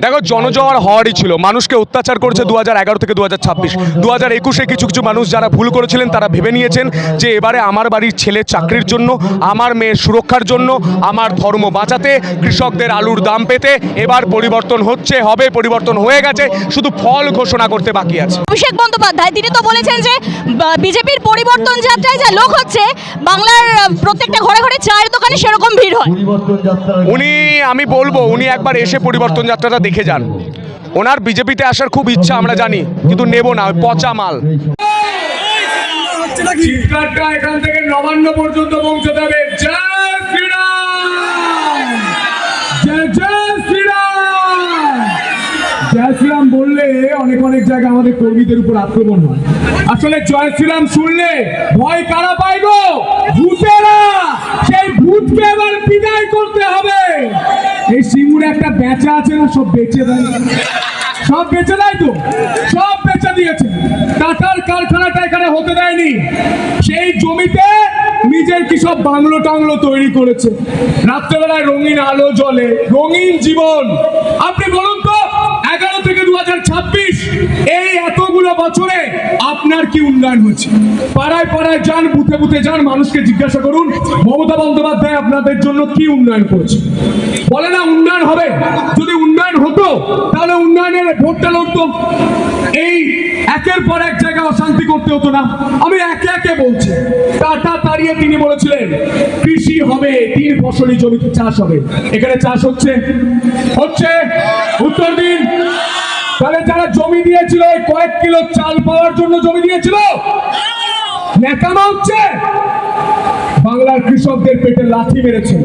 দেখো, জনজোয়ার হওয়ারই ছিল। মানুষকে অত্যাচার করেছে 2011 থেকে 2026। 2021-এ কিছু কিছু মানুষ যারা ভুল করেছিলেন তারা ভেবে নিয়েছেন যে এবারে আমার বাড়ির ছেলের চাকরির জন্য, আমার মেয়ের সুরক্ষার জন্য, আমার ধর্ম বাঁচাতে, কৃষকদের আলুর দাম পেতে এবার পরিবর্তন হচ্ছে, হবে, পরিবর্তন হয়ে গেছে, শুধু ফল ঘোষণা করতে বাকি আছে। অভিষেক বন্দ্যোপাধ্যায় তিনি তো বলেছেন যে বিজেপির পরিবর্তন যাত্রায় যা লোক হচ্ছে, বাংলার প্রত্যেকটা ঘরে ঘরে চায়ের দোকানে সেরকম ভিড় হয়। আমি বলবো উনি একবার এসে পরিবর্তন যাত্রাটা দেখে যান। ওনার বিজেপিতে আসার খুব ইচ্ছা আমরা জানি, কিন্তু নেব না, ওই পচা মাল। চিৎকারটা এখান থেকে নবান্ন পর্যন্ত পৌঁছতে হবে। জয় শ্রীরাম, জয় জয় শ্রীরাম। জয় শ্রীরাম বললে অনেক অনেক জায়গায় আমাদের কর্মীদের উপর আক্রমণ হয়। আসলে জয় শ্রীরাম শুনলে ভয় কারা পায় গো? ভূতেরা। সেই ভূতকে এবার বিদায় করতে হবে। এই সিঙ্গুরে একটা বেচা আছে না, সব বেচে দেয়, সব বেচে দেয় তো, সব বেচে দিয়েছে। টাটার কারখানাটা এখানে হতে দেয়নি। সেই জমিতে নিজের কি সব বাংলো টাংলো তৈরি করেছে। রাত্রেবেলায় রঙিন আলো জ্বলে, রঙিন জীবন। আপনি বলুন তো, 11 থেকে 2026 এই এতগুলো বছরে আপনার কি উন্নয়ন হয়েছে? পাড়ায় পাড়ায় যান, বুথে বুথে যান, মানুষকে জিজ্ঞাসা করুন মমতা বন্দ্যোপাধ্যায় আপনাদের জন্য কি উন্নয়ন করেছে। বলে না উন্নয়ন হবে। যদি উন্নয়ন হতো তাহলে উন্নয়নের ভোটটা লড়তো। এই একের পর এক জায়গায় অশান্তি করতে হতো না। আমি একে একে বলছি। টাটা তাড়িয়ে তিনি বলেছিলেন কৃষি হবে, 3 ফসলি জমিতে চাষ হবে। এখানে চাষ হচ্ছে? হচ্ছে? উত্তর দিন। তাহলে যারা জমি দিয়েছিল ওই কয়েক কিলো চাল পাওয়ার জন্য জমি দিয়েছিল, ন্যাকামা হচ্ছে। বাংলার কৃষকদের পেটে লাথি মেরেছেন,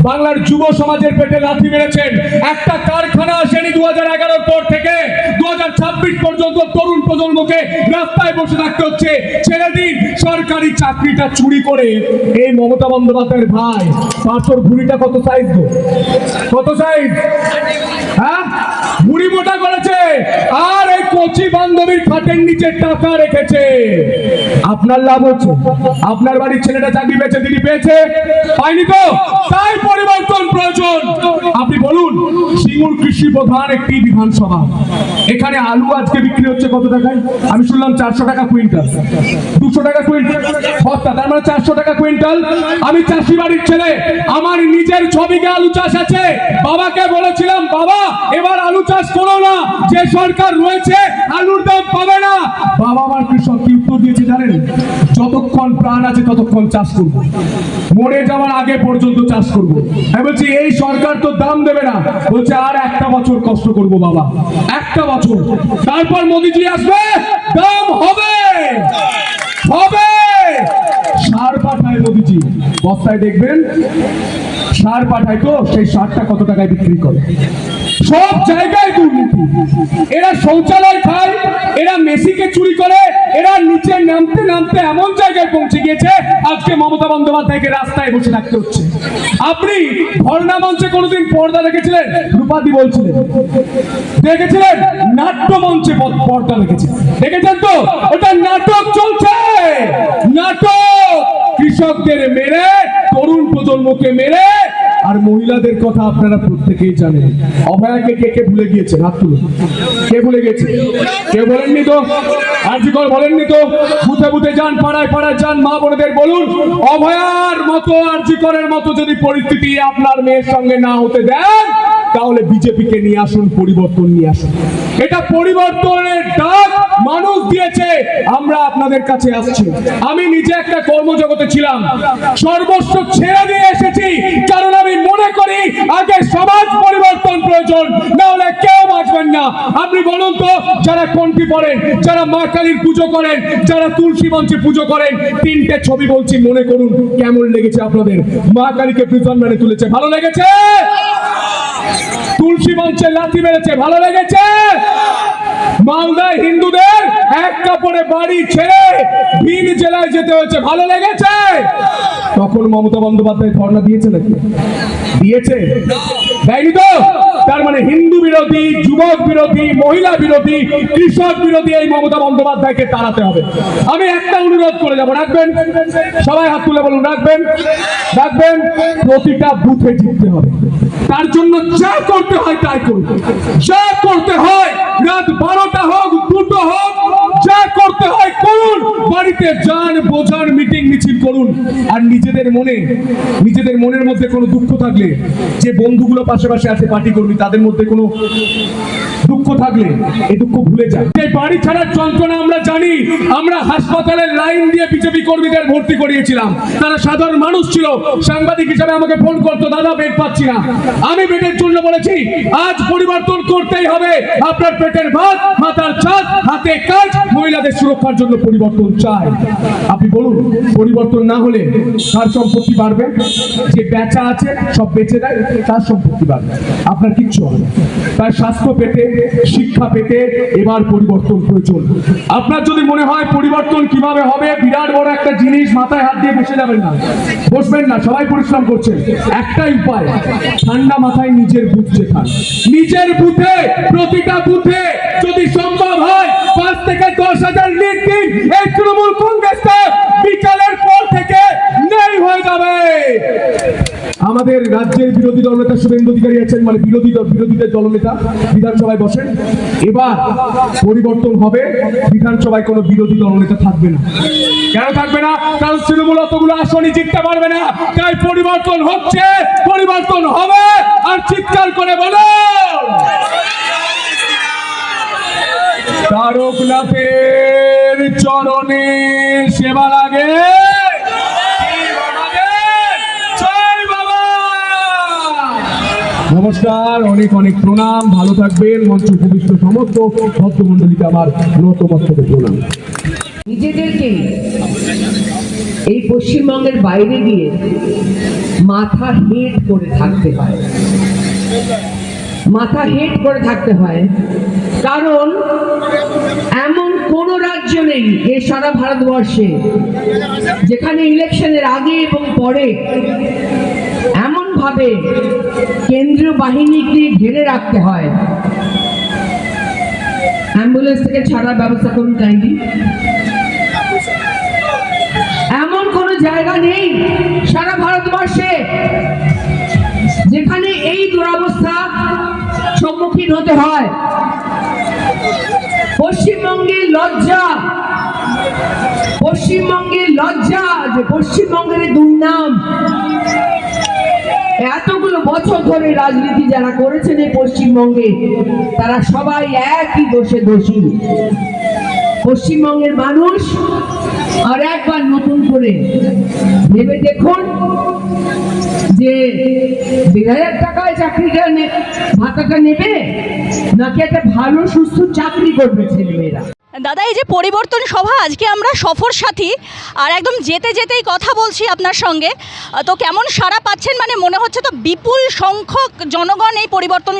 বাংলার যুব সমাজের পেটে লাথি মেরেছেন। একটা কারখানা আসেনি 2011 পর থেকে 2026 পর্যন্ত তরুণ প্রজন্মকে রাস্তায় বসে থাকতে হচ্ছে। ছেড়ে দিন সরকারি চাকরিটা চুরি করে। এই মমতা বন্দ্যোপাধ্যায়ের ভাই পাথর ভুড়িটা কত সাইজ গো? কত সাইজ? হ্যাঁ, ভুড়ি মোটা করেছে। আর এই কচি বান্ধবীর খাটের নিচে টাকা রেখেছে। আপনার লাভ হচ্ছে। আপনার বাড়ির ছেলেটা চাকরি পেয়েছে, তিনি পেয়েছে, পায়নি তো? তাই পরিবর্তন প্রয়োজন। আপনি বলুন, সিঙ্গুর কৃষি প্রধান একটি বিধানসভা, এখানে আলু আজকে বিক্রি হচ্ছে কত টাকায়? আমি শুনলাম 400 টাকা কুইন্টাল, 200 টাকা কুইন্টাল বস্তা, তার মানে 400 টাকা কুইন্টাল। আমি চাষি বাড়ির ছেলে, আমার নিজের 6 বিঘা আলু চাষ আছে। বাবাকে বলেছিলাম, বাবা এবার আলু চাষ করো না, যে সরকার রয়েছে আলুর দাম পাবে না। বাবা আমার কৃষক কি উত্তর দিয়েছে জানেন? যতক্ষণ প্রাণ আছে ততক্ষণ চাষ করবো, মরে যাওয়ার আগে পর্যন্ত চাষ করবো। আমি বলছি এই সরকার তো দাম দেবে না। বলছে আর একটা বছর কষ্ট করবো বাবা, একটা বছর, তারপর মোদিজি আসবে, দাম হবে, হবে। সার পাঠায় মোদিজি, বস্তায় দেখবেন সার পাঠায়, তো সেই সারটা কত টাকায় বিক্রি করে। সব জায়গায় দুর্নীতি। এরা শৌচালয় খায়, এরা মেসিকে চুরি করে, এরা নিচে নামতে নামতে এমন জায়গায় পৌঁছে গিয়েছে আজকে মমতা বন্দ্যোপাধ্যায়কে রাস্তায় বসে থাকতে হচ্ছে। আপনি ধর্ণা মঞ্চে কোনোদিন পর্দা দেখেছিলেন? রূপাদি বলছিলেন দেখেছিলেন, নাট্য মঞ্চে পর্দা দেখেছেন, দেখেছেন তো? ওটা নাটক চলছে, নাটক। কৃষকদের মেরে, তরুণ প্রজন্মকে মেরে, আর মহিলাদের কথা আপনারা প্রত্যেকেই জানেন। অভয়াকে কে কে ভুলে গিয়েছে? হাত তুলুন। কে ভুলে গেছে? কেউ বলেননি তো? আরজিকর বলেননি তো? বুথে বুথে যান, পাড়ায় পাড়ায় যান, মা বোনেদের বলুন, অভয়ার মতো, আরজিকরের মতো যদি পরিস্থিতি আপনার মেয়ের সঙ্গে না হতে দেন, তাহলে বিজেপিকে নিয়ে আসুন, পরিবর্তন নিয়ে আসুন। এটা পরিবর্তনের ডাক মানুষ দিয়েছে, আমরা আপনাদের কাছে আসছি। আমি নিজে একটা কর্মজগতে ছিলাম, সর্বস্ব ছেড়ে দিয়ে এসেছি, কারণ আমি মনে করি আগে সমাজ পরিবর্তন প্রয়োজন, না হলে কেউ বাঁচবেন না। আপনি বলুন তো, যারা কণ্ঠী পড়েন, যারা মা কালীর পুজো করেন, যারা তুলসী মঞ্চে পুজো করেন, 3টে ছবি বলছি, মনে করুন কেমন লেগেছে আপনাদের? মা কালীকে প্রিজন মেনে তুলেছে, ভালো লেগেছে? তুলসী মঞ্চে লাথি মেরেছে, ভালো লেগেছে? মালদায় হিন্দুদের এক কাপড়ে বাড়ি ছেড়ে ভিন জেলায় যেতে হয়েছে, ভালো লেগেছে? তখন মমতা বন্দ্যোপাধ্যায় ধর্ণা দিয়েছে নাকি? দিয়েছে? দেয়নি তো? তার মানে হিন্দু বিরোধী, যুবক বিরোধী, মহিলা বিরোধী, কৃষক বিরোধী এই মমতা বন্দ্যোপাধ্যায়কে তাড়াতে হবে। আমি একটা অনুরোধ করে যাব, রাখবেন? সবাই হাত তুলে বলুন, রাখবেন? রাখবেন? প্রতিটা বুথে জিততে হবে, তার জন্য যা করতে হয় তাই করুন, যা বাড়িতে যান, বোঝান, মিটিং মিছিল করুন। আর নিজেদের মনের মধ্যে কোনো দুঃখ থাকলে, যে বন্ধুগুলো পাশে পাশে আছে পার্টি কর্মী, তাদের মধ্যে কোনো দুঃখ থাকলে এই দুঃখ ভুলে যান। এই বাড়ি ছাড়ার যন্ত্রণা আমরা জানি। আমরা হাসপাতালের লাইন দিয়ে বিজেপি কর্মীদের ভর্তি করিয়েছিলাম। তারা সাধারণ মানুষ ছিল। সাংবাদিক হিসাবে আমাকে ফোন করতো, দাদা বেড পাচ্ছি না। আমি বেডের জন্য বলেছি আজ পরিবর্তন করতেই হবে। আপনার পেটের ভাত, মাথার ছাদ, হাতে কাজ, মহিলাদের সুরক্ষার জন্য পরিবর্তন চাই। আপনি বলুন, পরিবর্তন না হলে কার সম্পত্তি বাড়বে? যে বেচা আছে সব বেচে দেয়, তার সম্পত্তি বাড়বে, আপনার কিচ্ছু হবে না। তাই স্বাস্থ্য পেতে, শিক্ষা পেতে এবার পরিবর্তন প্রয়োজন। আপনার যদি মনে হয় পরিবর্তন কিভাবে হবে, বিরাট বড় একটা জিনিস মাথায় হাত দিয়ে বসে যাবেন না, বসবেন না। সবাই পরিশ্রম করছেন, একটাই উপায়, ঠান্ডা মাথায় নিজের বুথ যেখান, নিজের বুথে, প্রতিটা বুথে যদি সম্ভব হয় 5 থেকে 10,000 লিড দিন। এই তৃণমূল কংগ্রেসটা বিকালের পর থেকে নেই হয়ে যাবে। আমাদের রাজ্যের বিরোধী দলনেতা শুভেন্দু অধিকারী আছেন, মানে বিরোধীদের দলনেতা, বিধানসভায় বসেন। এবার পরিবর্তন হবে, বিধানসভায় কোনো বিরোধী দলনেতা থাকবে না। কেন থাকবে না? কারণ তৃণমূল অতগুলো আসনই জিততে পারবে না। তাই পরিবর্তন হচ্ছে, পরিবর্তন হবে। আর চিৎকার করে বলো, তারকনাথের চরণে সেবা লাগে। নমস্কার, অনেক অনেক প্রণাম, ভালো থাকবেন। মঞ্চ উপবিষ্ট সমস্ত ভক্তমণ্ডলীকে আমার নতমস্তকে প্রণাম। নিজেদেরকে এই পশ্চিমবঙ্গের বাইরে গিয়ে মাথা হেট করে থাকতে হয়, মাথা হেট করে থাকতে হয়। কারণ এমন কোন রাজ্য নেই এই সারা ভারতবর্ষে যেখানে ইলেকশনের আগে এবং পরে এমন ভাবে কেন্দ্রীয় বাহিনীকে ঘিরে রাখতে হয়। অ্যাম্বুলেন্স থেকে ছাড়ার ব্যবস্থা করুন কাইন্ডলি। এমন কোন জায়গা নেই সারা ভারতবর্ষে যেখানে এই দুরবস্থা সম্মুখীন হতে হয়। পশ্চিমবঙ্গের লজ্জা, পশ্চিমবঙ্গের লজ্জা যে পশ্চিমবঙ্গের দুর্নাম। এতগুলো বছর ধরে রাজনীতি যারা করেছেন এই পশ্চিমবঙ্গে, তারা সবাই একই দোষে দোষী। পশ্চিমবঙ্গের মানুষ আর একবার নতুন করে ভেবে দেখুন যে 2,000 টাকায় চাকরিটা ভাতাটা নেবে, নাকি একটা ভালো সুস্থ চাকরি করবে ছেলেমেয়েরা। দাদা, এই যে পরিবর্তন সভা, আজকে আমরা সফর সাথী আর একদম যেতে যেতেই কথা বলছি আপনার সঙ্গে, তো কেমন সাড়া পাচ্ছেন? মানে মনে হচ্ছে তো বিপুল সংখ্যক জনগণ এই পরিবর্তন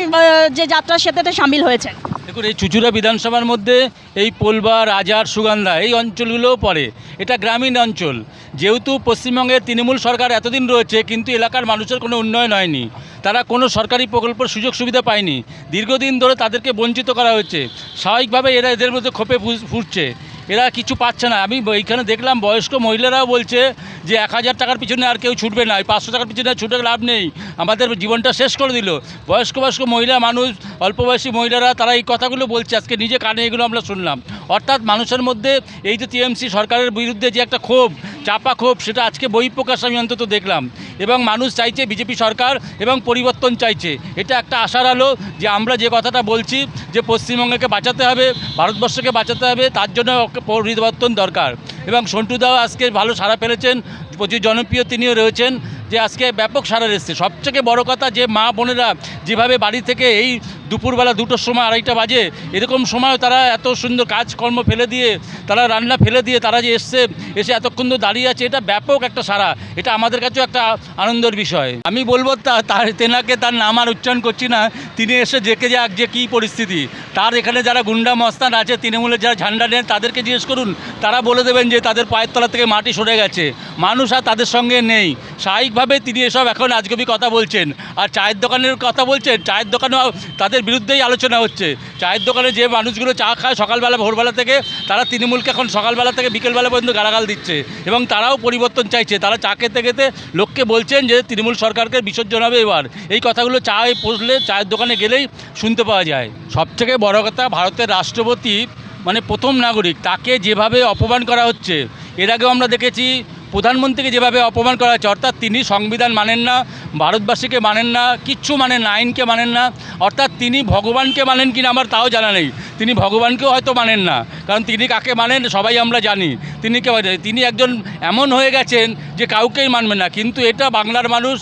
যে যাত্রা সেটাতে সামিল হয়েছে। দেখুন, এই চুঁচুড়া বিধানসভার মধ্যে এই পোলবা, রাজার, সুগন্ধা এই অঞ্চলগুলোও পড়ে। এটা গ্রামীণ অঞ্চল। যেহেতু পশ্চিমবঙ্গের তৃণমূল সরকার এতদিন রয়েছে, কিন্তু এলাকার মানুষের কোনো উন্নয়ন হয়নি। তারা কোনো সরকারি প্রকল্পের সুযোগ সুবিধা পায়নি। দীর্ঘদিন ধরে তাদেরকে বঞ্চিত করা হয়েছে। স্বাভাবিকভাবে এরা এদের মধ্যে ক্ষোভে ফুটছে, এরা কিছু পাচ্ছে না। আমি এইখানে দেখলাম বয়স্ক মহিলারাও বলছে যে 1,000 টাকার পিছনে আর কেউ ছুটবে না, 500 টাকার পিছনে ছুটে লাভ নেই, আমাদের জীবনটা শেষ করে দিল। বয়স্ক মহিলা মানুষ, অল্প বয়সী মহিলারা, তারা এই কথাগুলো বলছে। আজকে নিজে কানে এগুলো আমরা শুনলাম। অর্থাৎ মানুষের মধ্যে এই যে টিএমসি সরকারের বিরুদ্ধে যে একটা ক্ষোভ, চাপা ক্ষোভ, সেটা আজকে বহিঃপ্রকাশ আমি অন্তত দেখলাম। এবং মানুষ চাইছে বিজেপি সরকার এবং পরিবর্তন চাইছে। এটা একটা আশার আলো যে আমরা যে কথাটা বলছি যে পশ্চিমবঙ্গকে বাঁচাতে হবে, ভারতবর্ষকে বাঁচাতে হবে, তার জন্য পরিবর্তন দরকার। এবং সন্টুদাও আজকে ভালো সাড়া ফেলেছেন, প্রচুর জনপ্রিয় তিনিও রয়েছেন, যে আজকে ব্যাপক সাড়া এসেছে। সবথেকে বড় কথা যে মা বোনেরা যেভাবে বাড়ি থেকে এই দুপুরবেলা 2টোর সময়, 2:30 বাজে এরকম সময় তারা এত সুন্দর কাজকর্ম ফেলে দিয়ে, তারা রান্না ফেলে দিয়ে তারা যে এসে এতক্ষণ তো দাঁড়িয়ে আছে, এটা ব্যাপক একটা সাড়া। এটা আমাদের কাছেও একটা আনন্দের বিষয়। আমি বলবো তেনাকে, তার নাম আর উচ্চারণ করছি না, তিনি এসে দেখে যাক যে কী পরিস্থিতি। তার এখানে যারা গুন্ডা মস্তান আছে, তৃণমূলের যারা ঝান্ডা নেন, তাদেরকে জিজ্ঞেস করুন, তারা বলে দেবেন যে তাদের পায়ের তলা থেকে মাটি সরে গেছে, মানুষ আর তাদের সঙ্গে নেই। স্বাভাবিকভাবে তিনি এসব এখন আজগবি কথা বলছেন। আর চায়ের দোকানের কথা বলছেন, চায়ের দোকানেও তাদের বিরুদ্ধেই আলোচনা হচ্ছে। চায়ের দোকানে যে মানুষগুলো চা খায় সকালবেলা, ভোরবেলা থেকে, তারা তৃণমূলকে এখন সকালবেলা থেকে বিকেলবেলা পর্যন্ত গালাগাল দিচ্ছে এবং তারাও পরিবর্তন চাইছে। তারা চা খেতে খেতে লোককে বলছেন যে তৃণমূল সরকারকে বিসর্জন হবে এবার। এই কথাগুলো চায়ে পড়লে, চায়ের দোকানে গেলেই শুনতে পাওয়া যায়। সবথেকে বড় কথা, ভারতের রাষ্ট্রপতি মানে প্রথম নাগরিক, তাকে যেভাবে অপমান করা হচ্ছে, এর আগেও আমরা দেখেছি প্রধানমন্ত্রীকে যেভাবে অপমান করা হচ্ছে, অর্থাৎ তিনি সংবিধান মানেন না, ভারতবাসীকে মানেন না, কিচ্ছু মানেন না, আইনকে মানেন না, অর্থাৎ তিনি ভগবানকে মানেন কিনা আমার তাও জানা নেই। তিনি ভগবানকেও হয়তো মানেন না, কারণ তিনি কাকে মানেন সবাই আমরা জানি। তিনি একজন এমন হয়ে গেছেন যে কাউকেই মানবেন না। কিন্তু এটা বাংলার মানুষ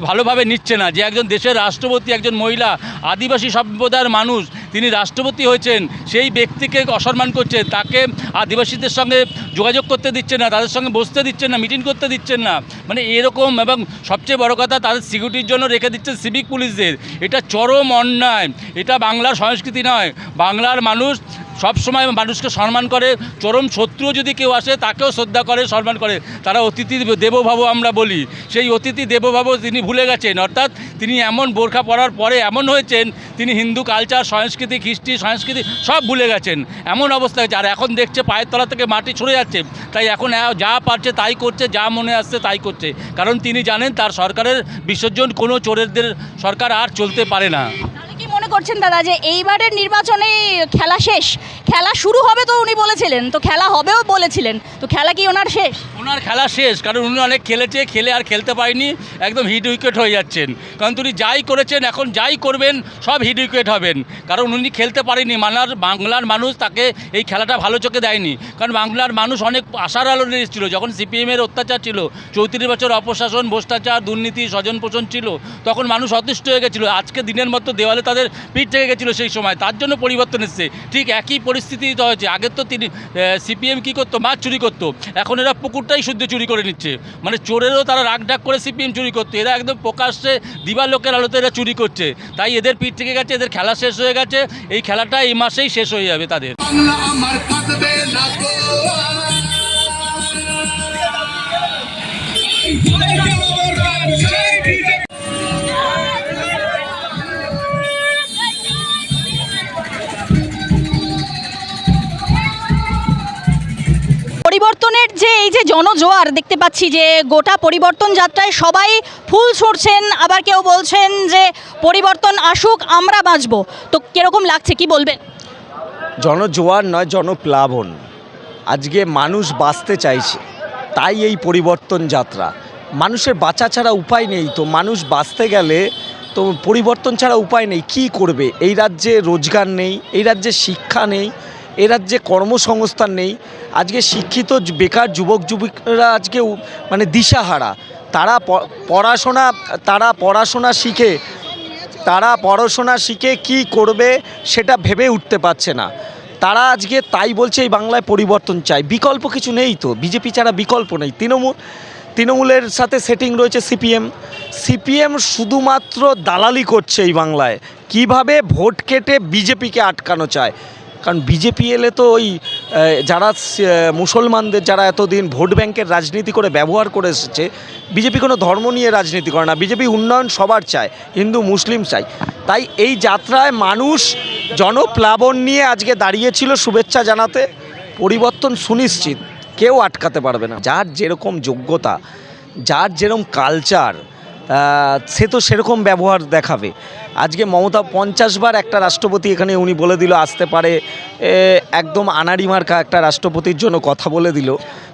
ভালোভাবে নিচ্ছে না যে একজন দেশের রাষ্ট্রপতি, একজন মহিলা আদিবাসী সম্প্রদায়ের মানুষ, তিনি রাষ্ট্রপতি হয়েছেন, সেই ব্যক্তিকে অসম্মান করছে, তাকে আদিবাসীদের সঙ্গে যোগাযোগ করতে দিচ্ছেন না, তাদের সঙ্গে বসতে দিচ্ছেন না, মিটিং করতে দিচ্ছেন না, মানে এরকম। এবং সবচেয়ে বড় কথা, তাদের সিকিউরিটির জন্য রেখে দিচ্ছেন সিভিক পুলিশদের। এটা চরম অন্যায়, এটা বাংলার সংস্কৃতি নয়। বাংলার মানুষ সবসময় মানুষকে সম্মান করে, চরম শত্রু যদি কেউ আসে তাকেও শ্রদ্ধা করে, সম্মান করে। তারা অতিথি দেবোভব আমরা বলি, সেই অতিথি দেবোভব তিনি ভুলে গেছেন। অর্থাৎ তিনি এমন বোরখা পরার পরে এমন হয়েছেন, তিনি হিন্দু কালচার, সংস্কৃতি, খ্রিস্টি সংস্কৃতি সব ভুলে গেছেন, এমন অবস্থা হয়েছে। আর এখন দেখছে পায়ের তলা থেকে মাটি ছড়ে যাচ্ছে, তাই এখন যা পারছে তাই করছে, যা মনে আসছে তাই করছে, কারণ তিনি জানেন তার সরকারের বিসর্জন কোনো চোরেদের সরকার আর চলতে পারে না। তাহলে কি মনে করছেন দাদা যে এইবারের নির্বাচনে খেলা শেষ? খেলা শুরু হবে তো উনি বলেছিলেন, তো খেলা হবেও বলেছিলেন, তো খেলা কি ওনার শেষ? ওনার খেলা শেষ, কারণ উনি অনেক খেলে আর খেলতে পারেনি, একদম হিট উইকেট হয়ে যাচ্ছেন। কারণ তিনি যাই করেছেন, এখন যাই করবেন সব হিট উইকেট হবেন, কারণ উনি খেলতে পারেনি। বাংলার মানুষ তাকে এই খেলাটা ভালো চোখে দেয়নি, কারণ বাংলার মানুষ অনেক আশার আলো নিয়ে এসেছিল যখন সিপিএমের অত্যাচার ছিল, 34 বছর অপশাসন, ভ্রষ্টাচার, দুর্নীতি, স্বজন পোষণ ছিল, তখন মানুষ অতিষ্ঠ হয়ে গেছিলো। আজকে দিনের মতো দেওয়ালে তাদের পিঠ থেকে গেছিলো সেই সময়, তার জন্য পরিবর্তন এসছে। ঠিক একই পরিস্থিতি তো হয়েছে। আগের তো তিনি সিপিএম কী করতো, মাছ চুরি করতো, এখন এরা পুকুরটাই শুদ্ধ চুরি করে নিচ্ছে। মানে চোরেরও তারা রাগ ডাক করে সিপিএম চুরি করতো, এরা একদম প্রকাশ্যে দিবালোকের আলোতে এরা চুরি করছে। তাই এদের পিঠ থেকে গেছে, এদের খেলা শেষ হয়ে গেছে। এই খেলাটা এই মাসেই শেষ হয়ে যাবে তাদের। পরিবর্তনের যে এই যে জনজোয়ার দেখতে পাচ্ছি, যে গোটা পরিবর্তন যাত্রায় সবাই ফুল ছুঁড়ছেন, আবার কেউ বলছেন যে পরিবর্তন আসুক, আমরা বাঁচবো, তো কিরকম লাগছে কি বলবেন? জনজোয়ার নয়, জনপ্লাবন। আজকে মানুষ বাঁচতে চাইছে, তাই এই পরিবর্তন যাত্রা। মানুষের বাঁচা ছাড়া উপায় নেই, তো মানুষ বাঁচতে গেলে তো পরিবর্তন ছাড়া উপায় নেই। কি করবে? এই রাজ্যে রোজগার নেই, এই রাজ্যে শিক্ষা নেই, এই রাজ্যে কর্মসংস্থান নেই। আজকে শিক্ষিত বেকার যুবক যুবকরা আজকে মানে দিশাহারা। তারা পড়াশোনা শিখে কি করবে সেটা ভেবে উঠতে পারছে না। তারা আজকে তাই বলছে এই বাংলায় পরিবর্তন চাই। বিকল্প কিছু নেই তো, বিজেপি ছাড়া বিকল্প নেই। তৃণমূলের সাথে সেটিং রয়েছে সিপিএম শুধুমাত্র দালালি করছে এই বাংলায়, কিভাবে ভোট কেটে বিজেপিকে আটকানো চায়। কারণ বিজেপি এলে তো ওই যারা মুসলমানদের, যারা এতদিন ভোট ব্যাংকের রাজনীতি করে ব্যবহার করে এসেছে, বিজেপি কোনো ধর্ম নিয়ে রাজনীতি করে না। বিজেপি উন্নয়ন সবার চায়, হিন্দু মুসলিম চায়। তাই এই যাত্রায় মানুষ জনপ্লাবন নিয়ে আজকে দাঁড়িয়েছিল শুভেচ্ছা জানাতে। পরিবর্তন সুনিশ্চিত, কেউ আটকাতে পারবে না। যার যেরকম যোগ্যতা, যার যেরকম কালচার, সে তো সেরকম ব্যবহার দেখাবে। আজকে মমতা 50 বার একটা রাষ্ট্রপতি এখানে উনি বলে দিল আসতে পারে, একদম আনাড়ি মার্কা একটা রাষ্ট্রপতির জন্য কথা বলে দিল।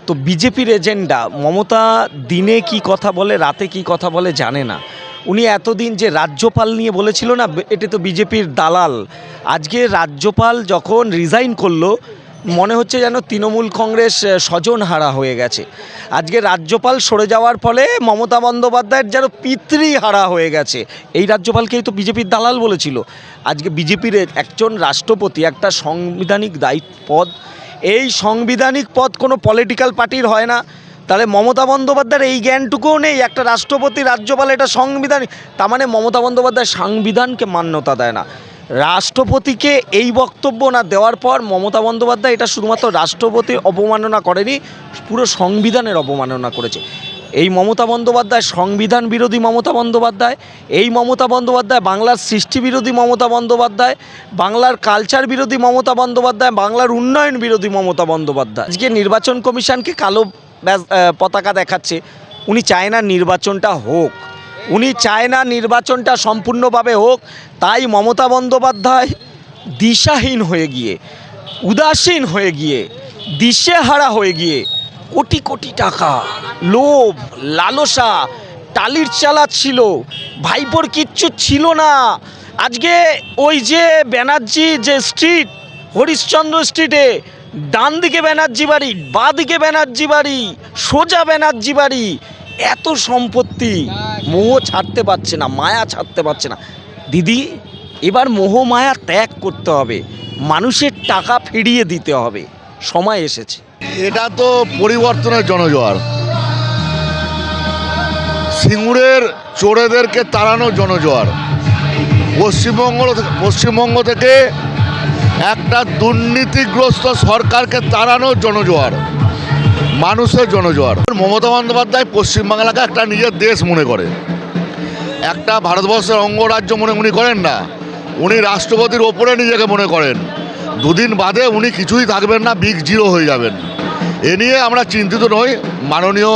তো বিজেপির এজেন্ডা, মমতা দিনে কি কথা বলে, রাতে কি কথা বলে জানে না। উনি এতদিন যে রাজ্যপাল নিয়ে বলেছিল না, এটা তো বিজেপির দালাল। আজকে রাজ্যপাল যখন রিজাইন করলো, মনে হচ্ছে যেন তৃণমূল কংগ্রেস স্বজনহারা হয়ে গেছে। আজকে রাজ্যপাল সরে যাওয়ার ফলে মমতা বন্দ্যোপাধ্যায়ের যেন পিতৃহারা হয়ে গেছে। এই রাজ্যপালকেই তো বিজেপির দালাল বলেছিল। আজকে বিজেপির একজন রাষ্ট্রপতি, একটা সাংবিধানিক পদ, এই সাংবিধানিক পদ কোনো পলিটিক্যাল পার্টির হয় না। তাহলে মমতা বন্দ্যোপাধ্যায়ের এই জ্ঞানটুকুও নেই, একটা রাষ্ট্রপতি রাজ্যপাল এটা সাংবিধানিক, তার মানে মমতা বন্দ্যোপাধ্যায় সংবিধানকে মান্যতা দেয় না। রাষ্ট্রপতিকে এই বক্তব্য না দেওয়ার পর মমতা বন্দ্যোপাধ্যায় এটা শুধুমাত্র রাষ্ট্রপতির অবমাননা করেনি, পুরো সংবিধানের অবমাননা করেছে। এই মমতা বন্দ্যোপাধ্যায় সংবিধান বিরোধী মমতা বন্দ্যোপাধ্যায়, এই মমতা বন্দ্যোপাধ্যায় বাংলার সৃষ্টি বিরোধী মমতা বন্দ্যোপাধ্যায়, বাংলার কালচার বিরোধী মমতা বন্দ্যোপাধ্যায়, বাংলার উন্নয়ন বিরোধী মমতা বন্দ্যোপাধ্যায়। আজকে নির্বাচন কমিশনকে কালো পতাকা দেখাচ্ছে। উনি চায় না নির্বাচনটা হোক, উনি চায় না নির্বাচনটা সম্পূর্ণভাবে হোক। তাই মমতা বন্দ্যোপাধ্যায় দিশাহীন হয়ে গিয়ে উদাসীন হয়ে গিয়ে, দিশেহারা হয়ে গিয়ে কোটি কোটি টাকা, লোভ, লালসা, টালির চালা ছিল, ভাইপোর কিচ্ছু ছিল না। আজকে ওই যে ব্যানার্জি যে স্ট্রিট, হরিশ্চন্দ্র স্ট্রিটে ডান দিকে ব্যানার্জি বাড়ি, বাঁ দিকে ব্যানার্জি বাড়ি, সোজা ব্যানার্জি বাড়ি, এত সম্পত্তি, মোহ ছাড়তে পারছে না, মায়া ছাড়তে পারছে না। দিদি, এবার মোহ মায়া ত্যাগ করতে হবে, মানুষের টাকা ফিরিয়ে দিতে হবে, সময় এসেছে। এটা তো পরিবর্তনের জনজোয়ার, সিঙ্গুরের চোরেদেরকে তাড়ানো জনজোয়ার, পশ্চিমবঙ্গ থেকে একটা দুর্নীতিগ্রস্ত সরকারকে তাড়ানোর জনজোয়ার, মানুষের জনজোয়ার। মমতা বন্দ্যোপাধ্যায় পশ্চিমবাংলাকে একটা নিজের দেশ মনে করে, একটা ভারতবর্ষের অঙ্গরাজ্য মনে উনি করেন না। উনি রাষ্ট্রপতির ওপরে নিজেকে মনে করেন। দুদিন বাদে উনি কিছুই থাকবেন না, বিগ জিরো হয়ে যাবেন। এ নিয়ে আমরা চিন্তিত নই। মাননীয়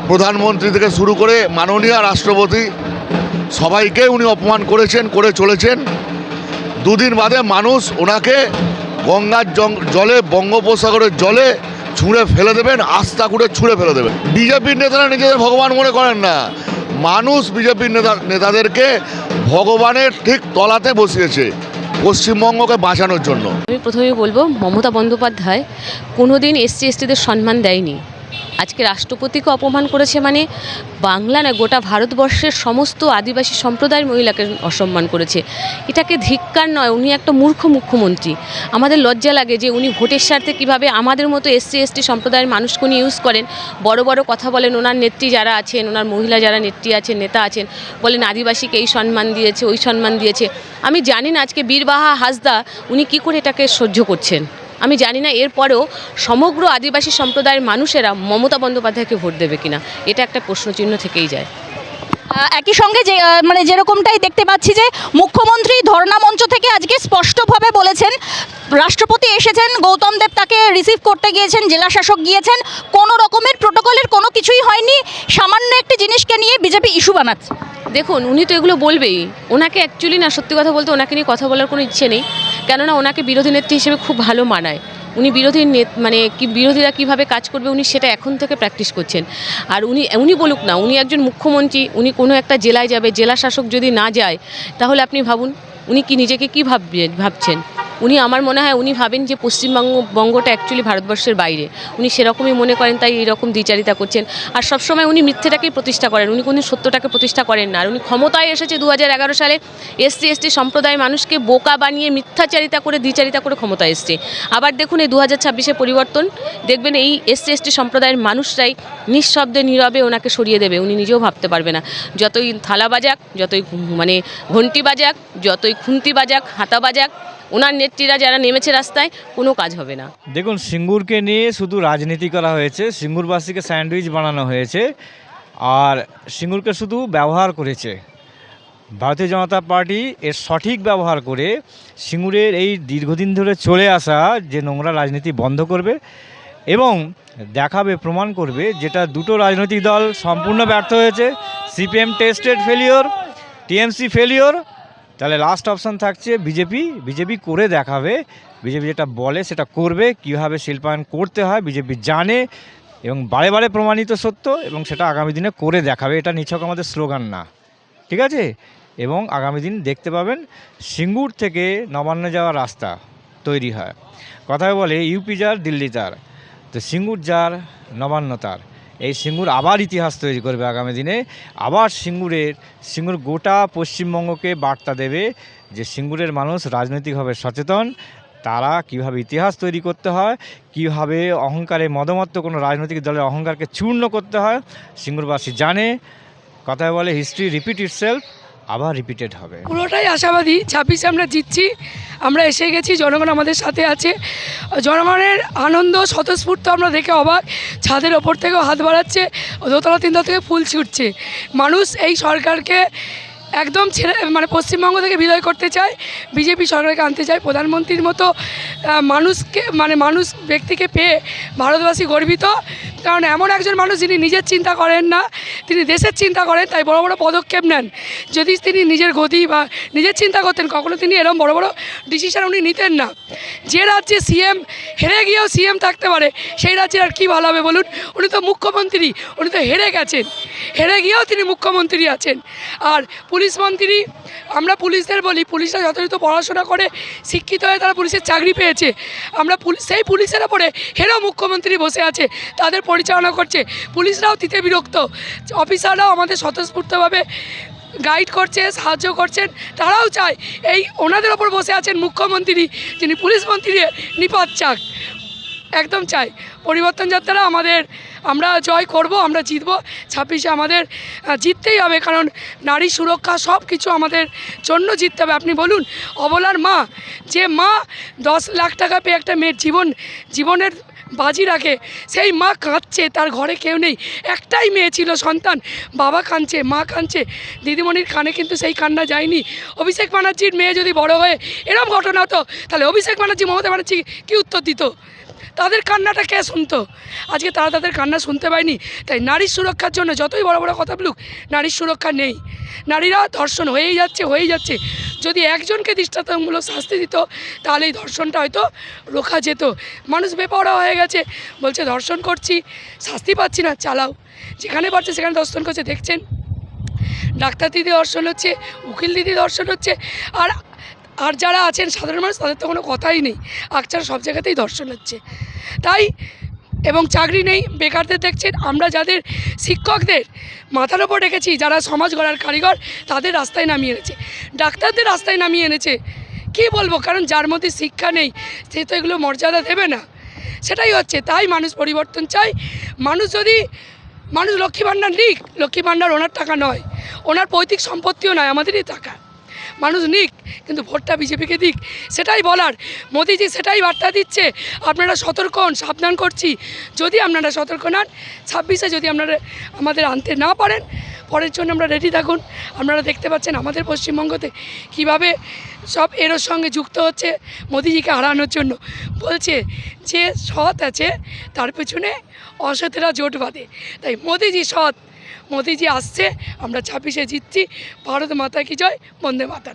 প্রধানমন্ত্রী থেকে শুরু করে মাননীয় রাষ্ট্রপতি সবাইকে উনি অপমান করেছেন, করে চলেছেন। দুদিন বাদে মানুষ ওনাকে গঙ্গার জলে, বঙ্গোপসাগরের জলে ছুঁড়ে ফেলে দেবেন, আস্থা করে ছুঁড়ে ফেলে দেবেন। বিজেপির নেতারা নিজেদের ভগবান মনে করেন না, মানুষ বিজেপির নেতাদেরকে ভগবানের ঠিক তলাতে বসিয়েছে পশ্চিমবঙ্গকে বাঁচানোর জন্য। আমি প্রথমেই বলবো, মমতা বন্দ্যোপাধ্যায় কোনোদিন এসসি এসটিদের সম্মান দেয়নি। আজকে রাষ্ট্রপতিকে অপমান করেছে মানে বাংলা না, গোটা ভারতবর্ষের সমস্ত আদিবাসী সম্প্রদায়ের মহিলাকে অসম্মান করেছে। এটাকে ধিক্কার নয়, উনি একটা মূর্খ মুখ্যমন্ত্রী। আমাদের লজ্জা লাগে যে উনি ভোটের স্বার্থে কীভাবে আমাদের মতো এসসি এসটি সম্প্রদায়ের মানুষকে উনি ইউজ করেন, বড় বড় কথা বলেন। ওনার নেত্রী যারা আছেন, ওনার মহিলা যারা নেত্রী আছেন, নেতা আছেন, বলেন আদিবাসীকে এই সম্মান দিয়েছে, ওই সম্মান দিয়েছে। আমি জানি না আজকে বীরবাহা হাসদা উনি কী করে এটাকে সহ্য করছেন, আমি জানি না। এরপরেও সমগ্র আদিবাসী সম্প্রদায়ের মানুষেরা মমতা বন্দ্যোপাধ্যায়কে ভোট দেবে কিনা, এটা একটা প্রশ্নচিহ্ন থেকেই যায়। একই সঙ্গে যে মানে যেরকমটাই দেখতে পাচ্ছি যে মুখ্যমন্ত্রী ধর্ণা মঞ্চ থেকে আজকে স্পষ্টভাবে বলেছেন, রাষ্ট্রপতি এসেছেন, গৌতম দেব তাকে রিসিভ করতে গিয়েছেন, জেলা শাসক গিয়েছেন, কোনো রকমের প্রোটোকলের কোনো কিছুই হয়নি, সামান্য একটি জিনিসকে নিয়ে বিজেপি ইস্যু বানাচ্ছে। দেখুন, উনি তো এগুলো বলবেই। ওনাকে অ্যাকচুয়ালি না, সত্যি কথা বলতে ওনাকে নিয়ে কথা বলার কোনো ইচ্ছে নেই, কেননা ওনাকে বিরোধী নেত্রী হিসেবে খুব ভালো মানায়। উনি বিরোধীরা কীভাবে কাজ করবে উনি সেটা এখন থেকে প্র্যাকটিস করছেন। আর উনি বলুক না, উনি একজন মুখ্যমন্ত্রী, উনি কোনো একটা জেলায় যাবে, জেলা শাসক যদি না যায় তাহলে আপনি ভাবুন উনি কি নিজেকে কী ভাবছেন। উনি, আমার মনে হয় উনি ভাবেন যে পশ্চিমবঙ্গটা অ্যাকচুয়ালি ভারতবর্ষের বাইরে, উনি সেরকমই মনে করেন, তাই এরকম দ্বিচারিতা করছেন। আর সবসময় উনি মিথ্যেটাকেই প্রতিষ্ঠা করেন, উনি কোনো সত্যটাকে প্রতিষ্ঠা করেন না। আর উনি ক্ষমতায় এসেছে 2011 সালে এসসি এসটি সম্প্রদায়ের মানুষকে বোকা বানিয়ে মিথ্যাচারিতা করে, দ্বিচারিতা করে ক্ষমতায় এসছে। আবার দেখুন এই 2026-এ পরিবর্তন, দেখবেন এই এসসি এসটি সম্প্রদায়ের মানুষরাই নিঃশব্দে নীরবে ওনাকে সরিয়ে দেবে, উনি নিজেও ভাবতে পারবে না। যতই থালা বাজাক, যতই ঘন্টি বাজাক, যতই খুন্তি বাজাক, হাতা বাজাক, ওনার নেত্রীরা যারা নেমেছে রাস্তায়, কোনো কাজ হবে না। দেখুন, সিঙ্গুরকে নিয়ে শুধু রাজনীতি করা হয়েছে, সিঙ্গুরবাসীকে স্যান্ডউইচ বানানো হয়েছে, আর সিঙ্গুরকে শুধু ব্যবহার করেছে ভারতীয় জনতা পার্টি। এর সঠিক ব্যবহার করে সিঙ্গুরের এই দীর্ঘদিন ধরে চলে আসা যে নোংরা রাজনীতি বন্ধ করবে এবং দেখাবে, প্রমাণ করবে যেটা দুটো রাজনৈতিক দল সম্পূর্ণ ব্যর্থ হয়েছে। CPM tested failure, TMC failure, তাহলে লাস্ট অপশান থাকছে বিজেপি করে দেখাবে। বিজেপি যেটা বলে সেটা করবে, কীভাবে শিল্পায়ন করতে হয় বিজেপি জানে এবং বারে বারে প্রমাণিত সত্য, এবং সেটা আগামী দিনে করে দেখাবে। এটা নিছক আমাদের স্লোগান না, ঠিক আছে? এবং আগামী দিন দেখতে পাবেন সিঙ্গুর থেকে নবান্ন যাওয়ার রাস্তা তৈরি হয়। কথায় বলে ইউপি যার, দিল্লি তার, তো সিঙ্গুর যার, নবান্ন তার। এই সিঙ্গুর আবার ইতিহাস তৈরি করবে আগামী দিনে। আবার সিঙ্গুর গোটা পশ্চিমবঙ্গকে বার্তা দেবে যে সিঙ্গুরের মানুষ রাজনৈতিকভাবে সচেতন, তারা কিভাবে ইতিহাস তৈরি করতে হয়, কিভাবে অহংকারে মদমত্ত কোনো রাজনৈতিক দলের অহংকারকে চূর্ণ করতে হয়, সিঙ্গুরবাসী জানে। কথায় বলে হিস্ট্রি রিপিট ইটসেলফ, আবার রিপিটেড হবে। পুরোটাই আশাবাদী, 26-এ আমরা জিতছি, আমরা এসে গেছি, জনগণ আমাদের সাথে আছে। জনগণের আনন্দ স্বতঃস্ফূর্ত আমরা দেখে অবাক, ছাদের ওপর থেকেও হাত বাড়াচ্ছে, দোতলা তিনতলা থেকে ফুল ছুটছে। মানুষ এই সরকারকে একদম পশ্চিমবঙ্গ থেকে বিদায় করতে চায়, বিজেপি সরকারকে আনতে চায়। প্রধানমন্ত্রীর মতো মানুষ ব্যক্তিকে পেয়ে ভারতবাসী গর্বিত, কারণ এমন একজন মানুষ যিনি নিজের চিন্তা করেন না, তিনি দেশের চিন্তা করেন, তাই বড় বড় পদক্ষেপ নেন। যদি তিনি নিজের গতি বা নিজের চিন্তা করতেন, কখনো তিনি এরকম বড় বড় ডিসিশন উনি নিতেন না। যে রাজ্যে সিএম হেরে গিয়েও সিএম থাকতে পারে, সেই রাজ্যের আর কী ভালো হবে বলুন? উনি তো মুখ্যমন্ত্রী, উনি তো হেরে গেছেন, হেরে গিয়েও তিনি মুখ্যমন্ত্রী আছেন। আর পুলিশ মন্ত্রী, আমরা পুলিশদের বলি, পুলিশরা যথাযথ পড়াশোনা করে শিক্ষিত হয়ে তারা পুলিশের চাকরি পেয়েছে। আমরা সেই পুলিশের ওপরে হেরেও মুখ্যমন্ত্রী বসে আছে, তাদের পরিচালনা করছে। পুলিশরাও তিতে বিরক্ত, অফিসাররাও আমাদের স্বতঃস্ফূর্তভাবে গাইড করছে, সাহায্য করছেন। তারাও চায় এই ওনাদের ওপর বসে আছেন মুখ্যমন্ত্রী, যিনি পুলিশ মন্ত্রী নিপাত চাক, একদম চাই পরিবর্তন যাত্রা আমাদের, আমরা জয় করব, আমরা জিতব। 26-এ আমাদের জিততেই হবে, কারণ নারী সুরক্ষা সব কিছু আমাদের জন্য জিততে হবে। আপনি বলুন, অবলার মা, যে মা 10 লাখ টাকা পেয়ে একটা মেয়ের জীবনের বাজি রাখে, সেই মা কাঁদছে, তার ঘরে কেউ নেই, একটাই মেয়ে ছিল সন্তান, বাবা কাঁদছে, মা কাঁদছে, দিদিমণির কানে কিন্তু সেই কান্না যায়নি। অভিষেক ব্যানার্জির মেয়ে যদি বড় হয়ে এরকম ঘটনা হতো, তাহলে অভিষেক ব্যানার্জি, মমতা ব্যানার্জি কী উত্তর দিত? তাদের কান্নাটা কে শুনতো? আজকে তারা তাদের কান্না শুনতে পায়নি। তাই নারীর সুরক্ষার জন্য যতই বড় বড় কথা বলুক, নারীর সুরক্ষা নেই। নারীরা ধর্ষণ হয়েই যাচ্ছে। যদি একজনকে দৃষ্টান্তমূলক শাস্তি দিত, তাহলে এই ধর্ষণটা হয়তো রোখা যেত। মানুষ বেপরোয়া হয়ে গেছে, বলছে ধর্ষণ করছি, শাস্তি পাচ্ছি না, চালাও, যেখানে পারছে সেখানে ধর্ষণ করছে। দেখছেন, ডাক্তার দিদি ধর্ষণ হচ্ছে, উকিল দিদি ধর্ষণ হচ্ছে, আর যারা আছেন সাধারণ মানুষ, তাদের তো কোনো কথাই নেই। আকছাড়া সব জায়গাতেই ধর্ষণ হচ্ছে। তাই এবং চাকরি নেই, বেকারদের দেখছেন। আমরা যাদের শিক্ষকদের মাথার ওপর রেখেছি, যারা সমাজ গড়ার কারিগর, তাদের রাস্তায় নামিয়ে এনেছে, ডাক্তারদের রাস্তায় নামিয়ে এনেছে। কী বলবো, কারণ যার মধ্যে শিক্ষা নেই, সে তো এগুলো মর্যাদা দেবে না। সেটাই হচ্ছে। তাই মানুষ পরিবর্তন চাই। মানুষ লক্ষ্মী ভাণ্ডার নিক, লক্ষ্মী ভাণ্ডার ওনার টাকা নয়, ওনার পৈতৃক সম্পত্তিও নয়, আমাদেরই টাকা। মানুষ নিক, কিন্তু ভোটটা বিজেপিকে দিক, সেটাই বলার। মোদিজি সেটাই বার্তা দিচ্ছে, আপনারা সতর্ক হন, সাবধান করছি। যদি আপনারা সতর্ক নন, 26-এ যদি আপনারা আমাদের আনতে না পারেন, পরের জন্য আমরা রেডি থাকুন। আপনারা দেখতে পাচ্ছেন আমাদের পশ্চিমবঙ্গতে কীভাবে সব এর সঙ্গে যুক্ত হচ্ছে মোদিজিকে হারানোর জন্য। বলছে যে সৎ আছে, তার পেছনে অসতেরা জোট বাঁধে। তাই মোদিজি সৎ, মোদিজি আসছে, আমরা 26-এ জিতছি। ভারত মাতা কি জয়, বন্দে মাতারাম।